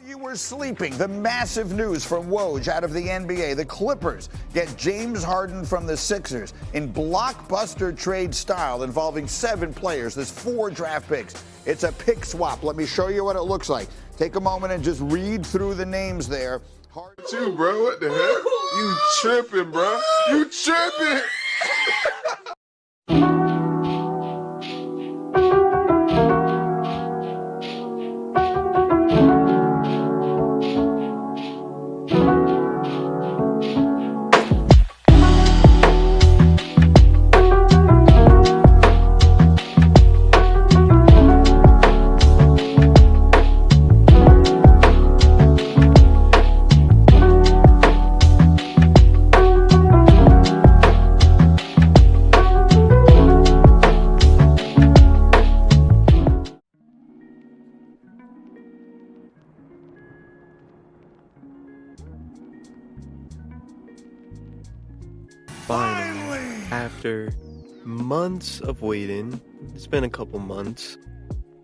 You were sleeping. The massive news from Woj out of the NBA. The Clippers get James Harden from the Sixers in blockbuster trade style involving 7 players. There's 4 draft picks. It's a pick swap. Let me show you what it looks like. Take a moment and just read through the names there. Harden. You, bro, what the heck? You tripping, bro. You tripping. Finally, after months of waiting, it's been a couple months,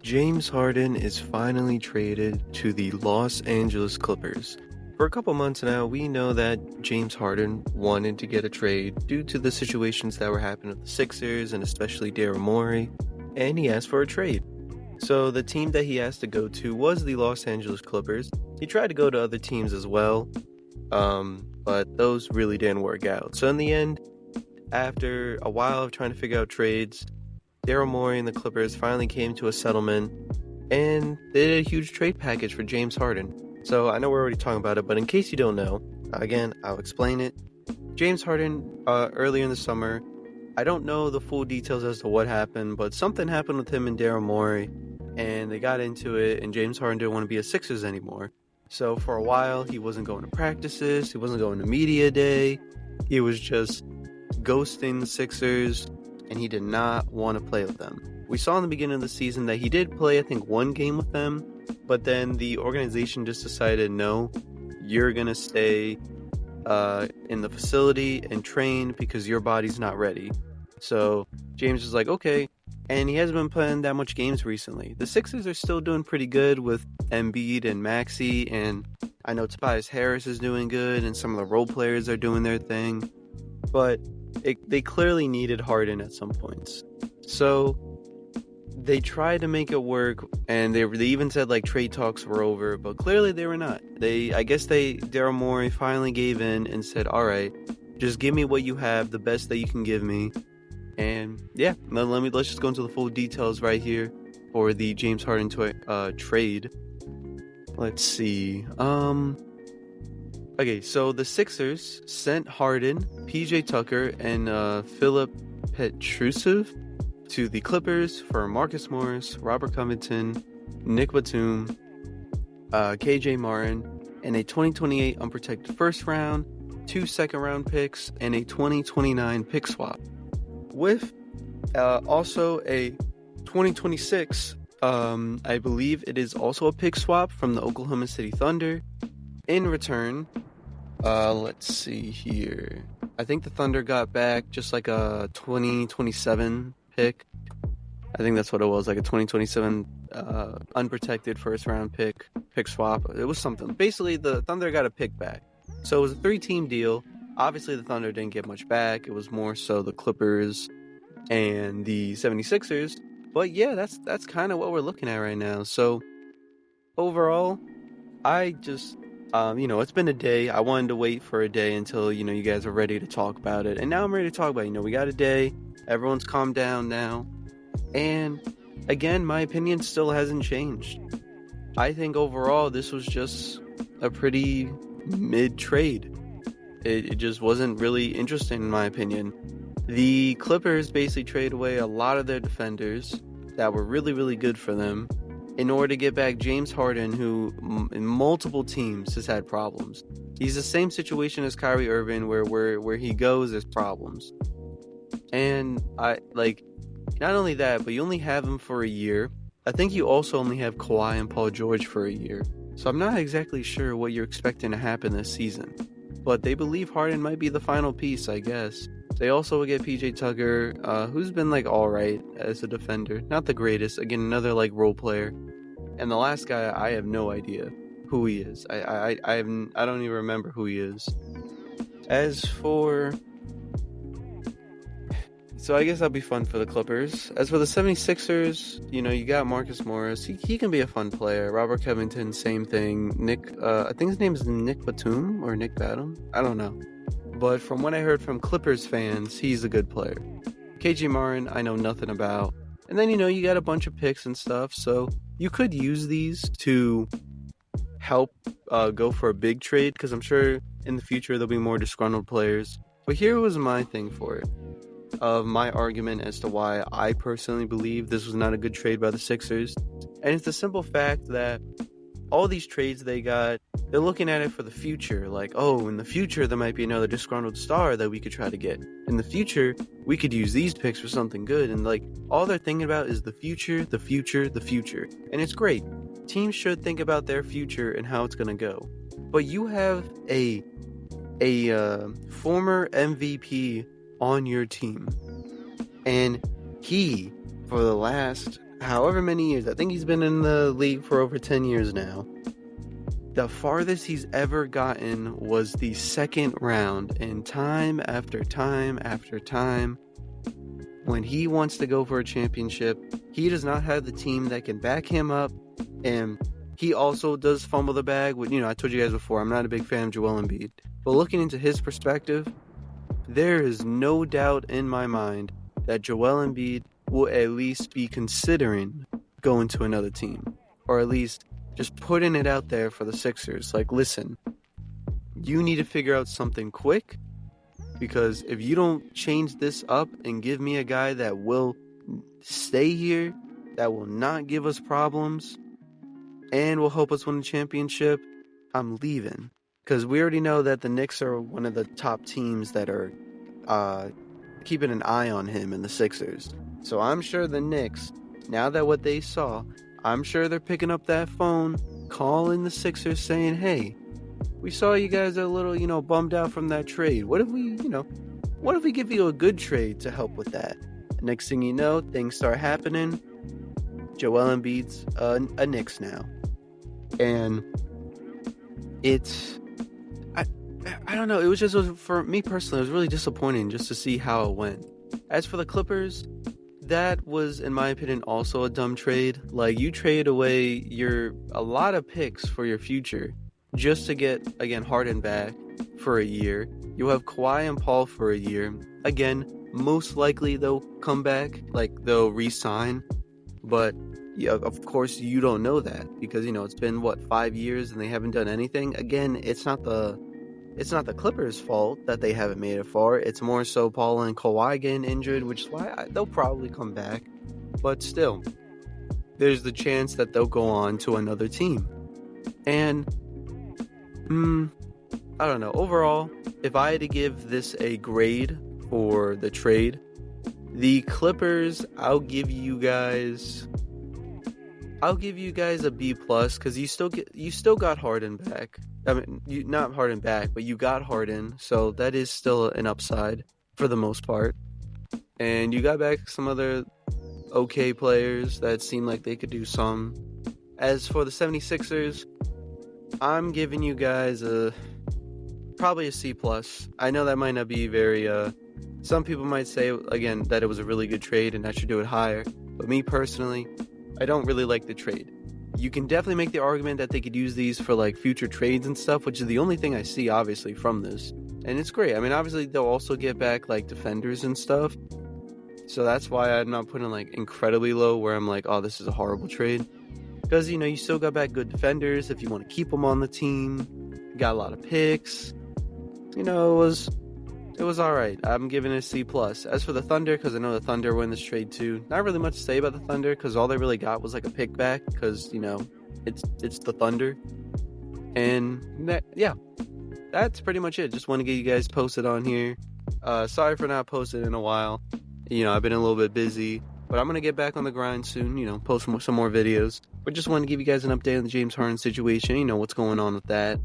James Harden is finally traded to the Los Angeles Clippers. For a couple months now, we know that James Harden wanted to get a trade due to the situations that were happening with the Sixers and especially Daryl Morey, and he asked for a trade. So the team that he asked to go to was the Los Angeles Clippers. He tried to go to other teams as well, but those really didn't work out. So in the end, after a while of trying to figure out trades, Daryl Morey and the Clippers finally came to a settlement, and they did a huge trade package for James Harden. So I know we're already talking about it, but in case you don't know, again, I'll explain it. James Harden, earlier in the summer, I don't know the full details as to what happened, but something happened with him and Daryl Morey, and they got into it, and James Harden didn't want to be a Sixers anymore. So for a while, he wasn't going to practices, he wasn't going to media day, he was just ghosting the Sixers, and he did not want to play with them. We saw in the beginning of the season that he did play, I think, 1 game with them, but then the organization just decided, no, you're going to stay in the facility and train because your body's not ready. So James was like, okay, and he hasn't been playing that much games recently. The Sixers are still doing pretty good with Embiid and Maxey, and I know Tobias Harris is doing good, and some of the role players are doing their thing, but they clearly needed Harden at some points. So they tried to make it work, and they even said like trade talks were over, but clearly they were not. Daryl Morey finally gave in and said, all right, just give me what you have, the best that you can give me. And yeah, let's just go into the full details right here for the James Harden trade. Let's see. Okay, so the Sixers sent Harden, PJ Tucker, and Philip Petrusev to the Clippers for Marcus Morris, Robert Covington, Nick Batum, KJ Martin, and a 2028 unprotected first round, 2 second-round picks, and a 2029 pick swap. With also a 2026, I believe it is also a pick swap from the Oklahoma City Thunder. In return, let's see here. I think the Thunder got back just like a 2027 pick. I think that's what it was, like a 2027 unprotected first round pick swap. It was something. Basically, the Thunder got a pick back. So it was a 3-team deal. Obviously, the Thunder didn't get much back. It was more so the Clippers and the 76ers. But yeah, that's kind of what we're looking at right now. So overall, I just, it's been a day. I wanted to wait for a day until, you guys are ready to talk about it. And now I'm ready to talk about it. We got a day. Everyone's calmed down now. And again, my opinion still hasn't changed. I think overall, this was just a pretty mid-trade. It just wasn't really interesting in my opinion. The Clippers basically traded away a lot of their defenders that were really, really good for them in order to get back James Harden, who in multiple teams has had problems. He's the same situation as Kyrie Irving, where he goes, there's problems. And not only that, but you only have him for a year. I think you also only have Kawhi and Paul George for a year. So I'm not exactly sure what you're expecting to happen this season. But they believe Harden might be the final piece, I guess. They also will get PJ Tucker, who's been alright as a defender. Not the greatest. Again, another role player. And the last guy, I have no idea who he is. I don't even remember who he is. As for... So I guess that'll be fun for the Clippers. As for the 76ers, you got Marcus Morris. He can be a fun player. Robert Covington, same thing. Nick, I think his name is Nick Batum or Nick Batum. I don't know. But from what I heard from Clippers fans, he's a good player. KJ Martin, I know nothing about. And then, you got a bunch of picks and stuff. So you could use these to help go for a big trade. Because I'm sure in the future there'll be more disgruntled players. But here was my thing for it. Of my argument as to why I personally believe this was not a good trade by the Sixers. And it's the simple fact that all these trades they got, they're looking at it for the future. Like, oh, in the future there might be another disgruntled star that we could try to get. In the future, we could use these picks for something good. And like, all they're thinking about is the future, the future, the future. And it's great. Teams should think about their future and how it's going to go. But you have a former MVP on your team, and he, for the last however many years, I think he's been in the league for over 10 years now, the farthest he's ever gotten was the second round, and time after time after time, when he wants to go for a championship, he does not have the team that can back him up. And he also does fumble the bag. I told you guys before, I'm not a big fan of Joel Embiid, but looking into his perspective, there is no doubt in my mind that Joel Embiid will at least be considering going to another team. Or at least just putting it out there for the Sixers. Like, listen, you need to figure out something quick. Because if you don't change this up and give me a guy that will stay here, that will not give us problems, and will help us win the championship, I'm leaving. Because we already know that the Knicks are one of the top teams that are keeping an eye on him and the Sixers. So I'm sure the Knicks, now that what they saw, I'm sure they're picking up that phone, calling the Sixers saying, hey, we saw you guys a little, bummed out from that trade. What if we give you a good trade to help with that? Next thing you know, things start happening. Joel Embiid's a Knicks now. And it's... I don't know, it was just, for me personally, it was really disappointing just to see how it went. As for the Clippers, that was, in my opinion, also a dumb trade. Like, you trade away a lot of picks for your future just to get, again, Harden back for a year. You'll have Kawhi and Paul for a year. Again, most likely they'll come back, like, they'll re-sign. But, yeah, of course, you don't know that because, it's been, 5 years and they haven't done anything? Again, it's not the Clippers' fault that they haven't made it far. It's more so Paul and Kawhi getting injured, which is why they'll probably come back. But still, there's the chance that they'll go on to another team. And, I don't know. Overall, if I had to give this a grade for the trade, the Clippers, I'll give you guys a B+, because you still got Harden back. I mean, not Harden back, but you got Harden, so that is still an upside for the most part. And you got back some other okay players that seem like they could do some. As for the 76ers, I'm giving you guys probably a C+. I know that might not be very... some people might say, again, that it was a really good trade and I should do it higher. But me personally, I don't really like the trade. You can definitely make the argument that they could use these for like future trades and stuff, which is the only thing I see obviously from this. And it's great. I mean, obviously they'll also get back like defenders and stuff. So that's why I'm not putting like incredibly low where I'm like, oh, this is a horrible trade. Because, you still got back good defenders if you want to keep them on the team. You got a lot of picks. It was alright. I'm giving it a C+. As for the Thunder, because I know the Thunder win this trade too, not really much to say about the Thunder, because all they really got was like a pick back, because, it's the Thunder. And, that's pretty much it. Just want to get you guys posted on here. Sorry for not posting in a while. I've been a little bit busy, but I'm going to get back on the grind soon, post some more videos. But just want to give you guys an update on the James Harden situation, what's going on with that.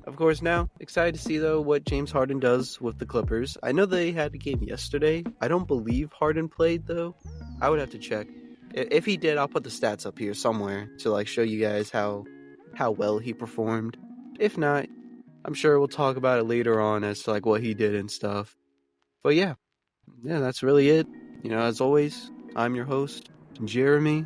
Of course, now, excited to see, though, what James Harden does with the Clippers. I know they had a game yesterday. I don't believe Harden played, though. I would have to check. If he did, I'll put the stats up here somewhere to, show you guys how how well he performed. If not, I'm sure we'll talk about it later on as to like what he did and stuff. But yeah, that's really it. As always, I'm your host, Jeremy.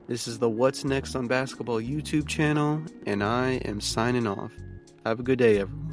This is the What's Next on Basketball YouTube channel, and I am signing off. Have a good day, everyone.